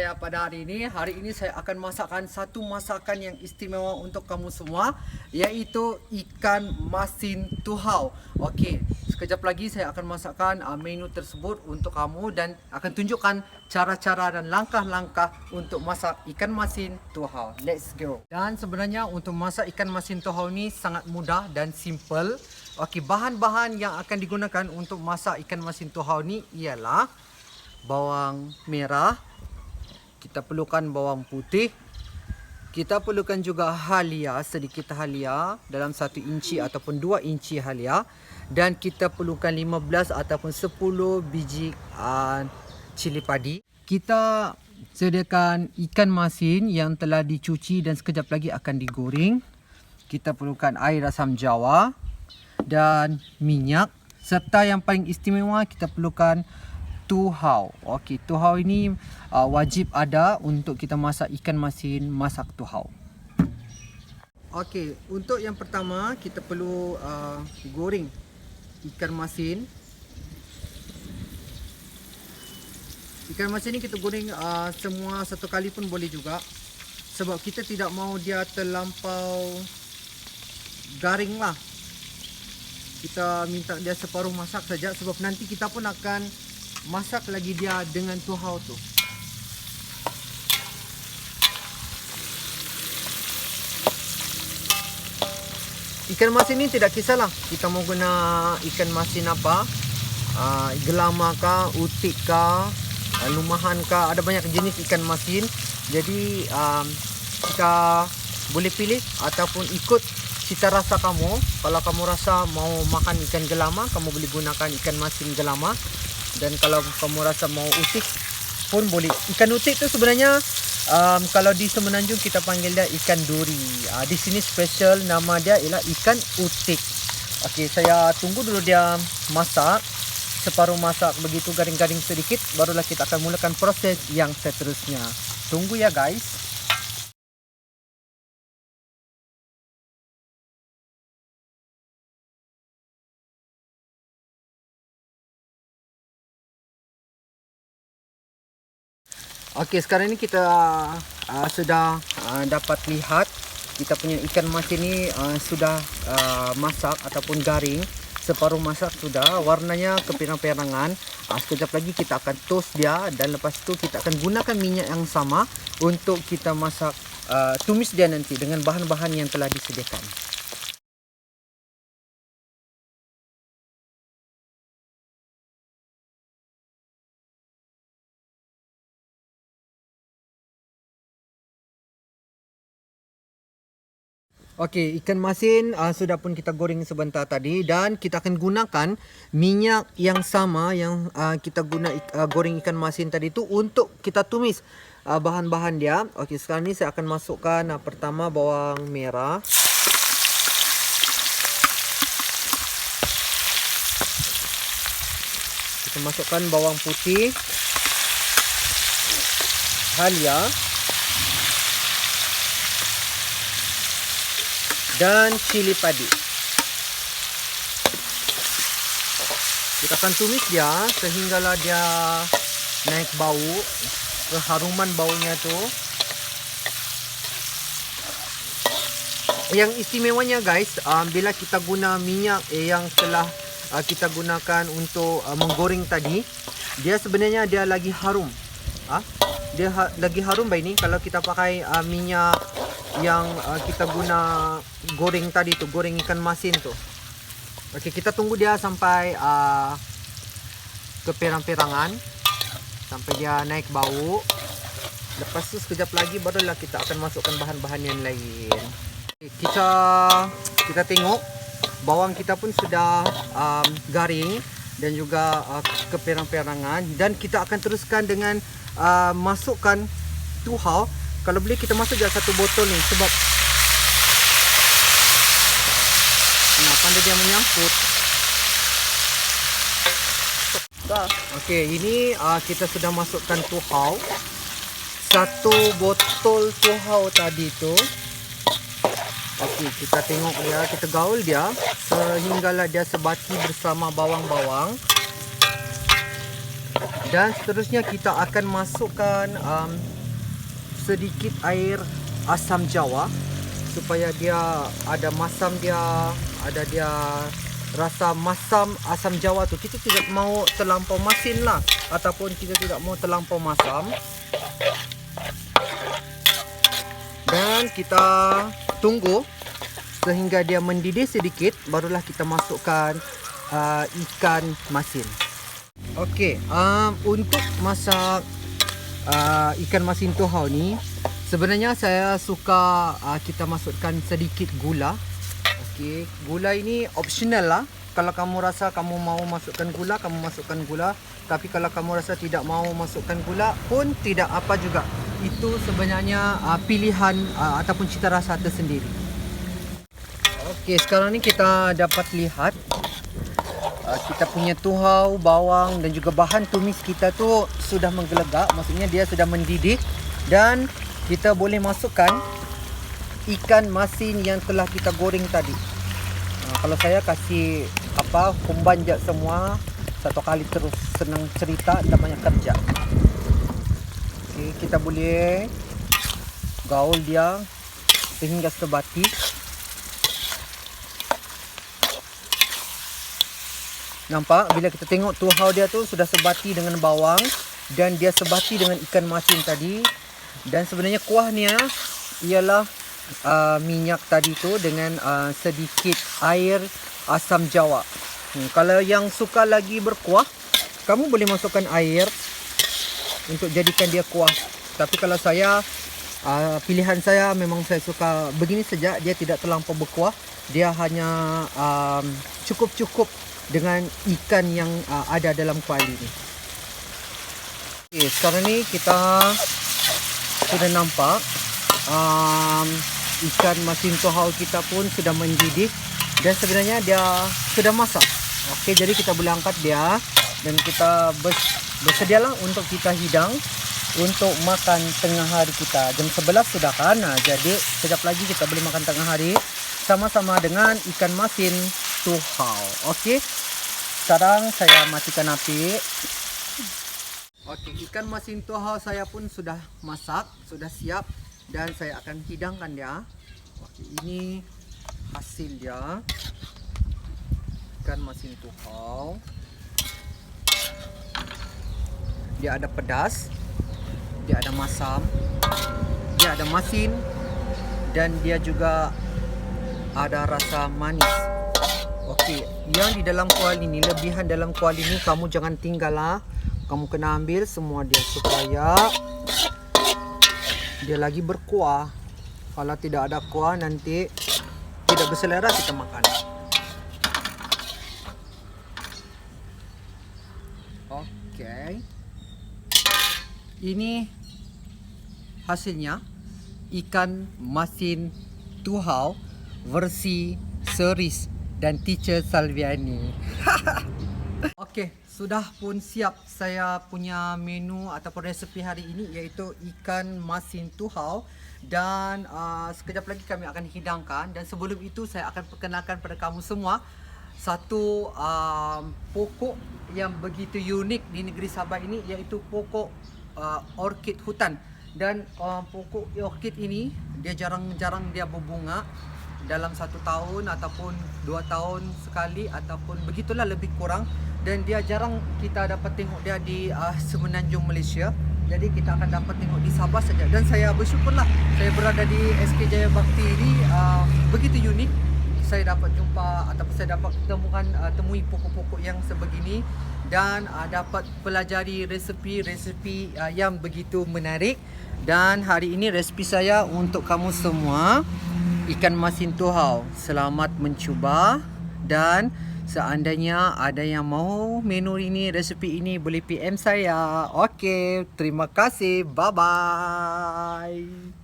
saya pada hari ini. Hari ini saya akan masakkan satu masakan yang istimewa untuk kamu semua, yaitu ikan masin tuhau. Okey, sekejap lagi saya akan masakkan menu tersebut untuk kamu dan akan tunjukkan cara-cara dan langkah-langkah untuk masak ikan masin tuhau. Let's go. Dan sebenarnya untuk masak ikan masin tuhau ni sangat mudah dan simple. Okey, bahan-bahan yang akan digunakan untuk masak ikan masin tuhau ni ialah bawang merah, kita perlukan bawang putih, kita perlukan juga halia, sedikit halia dalam 1 inci ataupun 2 inci halia, dan kita perlukan 15 ataupun 10 biji cili padi. Kita sediakan ikan masin yang telah dicuci dan sekejap lagi akan digoreng. Kita perlukan air asam jawa dan minyak, serta yang paling istimewa kita perlukan tuhau. Okey, tuhau ini wajib ada untuk kita masak ikan masin masak tuhau. Okey, untuk yang pertama kita perlu goreng ikan masin. Ikan masin ini kita goreng semua satu kali pun boleh juga, sebab kita tidak mau dia terlampau garing lah. Kita minta dia separuh masak saja, sebab nanti kita pun akan masak lagi dia dengan tuhau tu. Ikan masin ni tidak kisahlah kita mau guna ikan masin apa, gelama kah, utik kah, lumahan kah, ada banyak jenis ikan masin. Jadi kita boleh pilih ataupun ikut cita rasa kamu. Kalau kamu rasa mau makan ikan gelama, kamu boleh gunakan ikan masin gelama. Dan kalau kamu rasa mau utik pun boleh. Ikan utik tu sebenarnya kalau di Semenanjung kita panggil dia ikan duri. Di sini special nama dia ialah ikan utik. Okey, saya tunggu dulu dia masak. Separuh masak begitu garing-garing sedikit, barulah kita akan mulakan proses yang seterusnya. Tunggu ya guys. Okey, sekarang ni kita sudah dapat lihat kita punya ikan masin ni sudah masak ataupun garing. Separuh masak sudah, warnanya kepirang-pirangan. Sekejap lagi kita akan toast dia, dan lepas tu kita akan gunakan minyak yang sama untuk kita masak, tumis dia nanti dengan bahan-bahan yang telah disediakan. Okey, ikan masin sudah pun kita goreng sebentar tadi, dan kita akan gunakan minyak yang sama yang kita goreng ikan masin tadi tu untuk kita tumis bahan-bahan dia. Okey, sekarang ni saya akan masukkan pertama bawang merah. Kita masukkan bawang putih, halia dan cili padi. Kita akan tumis dia sehinggalah dia naik bau, keharuman baunya tu. Yang istimewanya guys, bila kita guna minyak yang telah kita gunakan untuk menggoreng tadi, dia sebenarnya dia lagi harum. Dia lagi harum baik ni kalau kita pakai minyak yang kita guna goreng tadi tu, goreng ikan masin tu. Okey, kita tunggu dia sampai kepirang-pirangan, sampai dia naik bau. Lepas tu sekejap lagi barulah kita akan masukkan bahan-bahan yang lain. Kita tengok bawang kita pun sudah garing dan juga kepirang-pirangan, dan kita akan teruskan dengan masukkan tuhau. Kalau boleh kita masuk je satu botol ni, sebab pandai dia menyangkut. Okey, ini kita sudah masukkan tuhau. Satu botol tuhau tadi tu. Okey, kita tengok dia, kita gaul dia sehinggalah dia sebati bersama bawang-bawang. Dan seterusnya kita akan masukkan sedikit air asam jawa supaya dia ada masam dia, ada dia rasa masam asam jawa tu. Kita tidak mau terlampau masin lah, ataupun kita tidak mau terlampau masam. Dan kita tunggu sehingga dia mendidih sedikit, barulah kita masukkan ikan masin. Okey, untuk masak ikan masin tuhau ni, sebenarnya saya suka kita masukkan sedikit gula. Okey, gula ini optional lah. Kalau kamu rasa kamu mau masukkan gula, kamu masukkan gula. Tapi kalau kamu rasa tidak mau masukkan gula pun tidak apa juga. Itu sebenarnya pilihan ataupun cita rasa tersendiri. Okey, sekarang ni kita dapat lihat kita punya tuhau, bawang dan juga bahan tumis kita tu sudah menggelegak. Maksudnya dia sudah mendidih. Dan kita boleh masukkan ikan masin yang telah kita goreng tadi. Kalau saya kasih kumban je semua satu kali terus, senang cerita, tak banyak kerja. Okey, kita boleh gaul dia sehingga sebati. Nampak bila kita tengok tuhau dia tu sudah sebati dengan bawang dan dia sebati dengan ikan masin tadi. Dan sebenarnya kuahnya ialah minyak tadi tu dengan sedikit air asam jawa. Kalau yang suka lagi berkuah, kamu boleh masukkan air untuk jadikan dia kuah. Tapi kalau saya, pilihan saya memang saya suka begini saja. Dia tidak terlampau berkuah. Dia hanya cukup-cukup dengan ikan yang ada dalam kuali ni. Okay, sekarang ni kita sudah nampak ikan masin tuhau kita pun sudah mendidih dan sebenarnya dia sudah masak. Okey, jadi kita boleh angkat dia dan kita bersedialah untuk kita hidang untuk makan tengah hari kita. Jam 11 sudah kan. Jadi sekejap lagi kita boleh makan tengah hari sama-sama dengan ikan masin tuhau. Okey. Sekarang saya matikan api. Okey, ikan masin tuhau saya pun sudah masak, sudah siap dan saya akan hidangkan dia. Okey, ini hasil dia. Ikan masin tuhau. Dia ada pedas, dia ada masam, dia ada masin dan dia juga ada rasa manis. Okey, yang di dalam kuali ni, lebihan dalam kuali ni kamu jangan tinggal lah. Kamu kena ambil semua dia supaya dia lagi berkuah. Kalau tidak ada kuah nanti tidak berselera kita makan. Okey. Ini hasilnya ikan masin tuhau versi Seris dan Teacher Salviani. Okey, sudah pun siap saya punya menu ataupun resepi hari ini, iaitu ikan masin tuhau. Dan sekejap lagi kami akan hidangkan. Dan sebelum itu saya akan perkenalkan pada kamu semua satu pokok yang begitu unik di negeri Sabah ini, iaitu pokok orkid hutan. Dan pokok orkid ini dia jarang-jarang dia berbunga dalam 1 tahun ataupun 2 tahun sekali ataupun begitulah lebih kurang. Dan dia jarang kita dapat tengok dia di semenanjung Malaysia. Jadi kita akan dapat tengok di Sabah saja. Dan saya bersyukurlah saya berada di SK Jaya Bakti ini begitu unik. Saya dapat jumpa ataupun saya dapat temui pokok-pokok yang sebegini dan dapat pelajari resepi-resepi yang begitu menarik. Dan hari ini resepi saya untuk kamu semua, ikan masin tuhau. Selamat mencuba. Dan seandainya ada yang mau menu ini, resepi ini, boleh PM saya. Okey, terima kasih. Bye-bye.